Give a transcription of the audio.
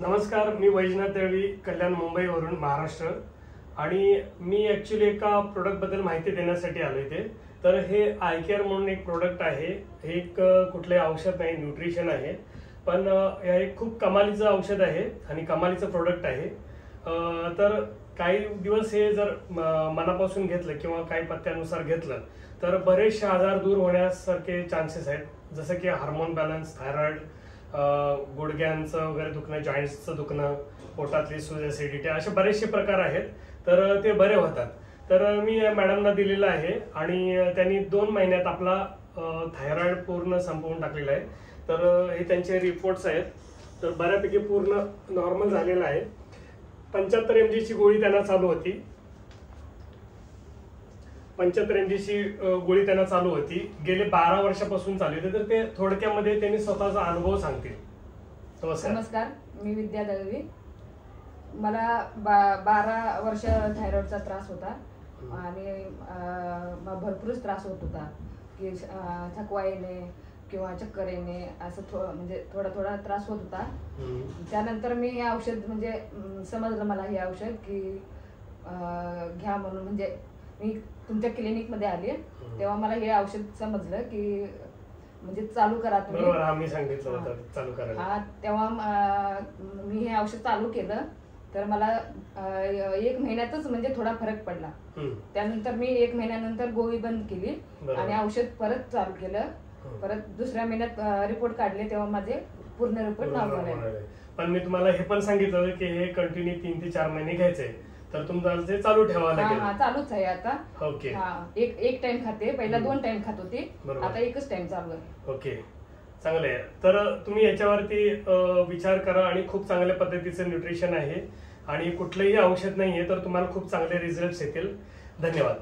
नमस्कार, मी वैजनाथ दळवी, कल्याण मुंबईवरून, महाराष्ट्र. आणि मी ॲक्च्युली एका प्रोडक्टबद्दल माहिती देण्यासाठी आलो इथे. तर हे आय केअर म्हणून एक प्रोडक्ट आहे. हे एक कुठले औषध नाही, न्यूट्रिशन आहे. पण हे एक खूप कमालीचं औषध आहे आणि कमालीचं प्रोडक्ट आहे. तर काही दिवस हे जर मनापासून घेतलं किंवा काही पत्त्यानुसार घेतलं तर बरेचसे आजार दूर होण्यासारखे चान्सेस आहेत. जसं की हार्मोन बॅलन्स, थायरॉइड, गुडघ्यांचं वगैरे दुखणं, जॉईंट्सचं दुखणं, पोटातली सूज, ऍसिडिटी, असे बरेचसे प्रकार आहेत. तर ते बरे होतात. तर मी मॅडमना दिलेलं आहे आणि त्यांनी 2 महिन्यात आपला थायरॉइड पूर्ण संपवून टाकलेला आहे. तर हे त्यांचे रिपोर्ट्स आहेत. तर बऱ्यापैकी पूर्ण नॉर्मल झालेलं आहे. 75 mg ची गोळी त्यांना चालू होती. 75 mg ची गोळी त्यांना चालू होती. गेले 12 वर्षापासून चालू होते. तर ते थोडक्यामध्ये त्यांनी स्वतःचा अनुभव सांगतील. नमस्कार, मी विद्या दळवी. मला 12 वर्ष थायरॉइडचा त्रास होता आणि भरपूरच त्रास होत होता की थकवा येणे किंवा चक्कर येणे, असं म्हणजे थोडा त्रास होत होता. त्यानंतर मी हे औषध म्हणजे समजलं मला हे औषध की घ्या म्हणून. म्हणजे मी तुमच्या क्लिनिक मध्ये आले तेव्हा मला हे औषध समजलं की म्हणजे चालू करा तुम्ही. बरोबर, आम्ही सांगितलं होतं चालू करायला. तेव्हा मी हे औषध चालू केलं तर मला 1 महिन्यातच म्हणजे थोडा फरक पडला. त्यानंतर मी 1 महिन्यानंतर गोळी बंद केली आणि औषध परत चालू केलं. परत दुसऱ्या महिन्यात रिपोर्ट काढले तेव्हा माझे पूर्ण रिपोर्ट नॉर्मल आहे. पण मी तुम्हाला हे पण सांगितलं की हे कंटिन्यू 3 ते 4 महिने घ्यायचंय. तर तुम्हाला ते चालू ठेवावं लागेल. चालूच आहे आता. ओके. एक टाइम खाते, पहिला 2 टाइम खात होती, आता एकच टाइम चालू आहे. ओके, चांगलं आहे. तर तुम्ही याच्यावरती विचार करा आणि खूप चांगल्या पद्धतीचं न्यूट्रिशन आहे आणि कुठलंही औषध नाहीये, तर तुम्हाला खूप चांगले रिझल्ट येतील. धन्यवाद.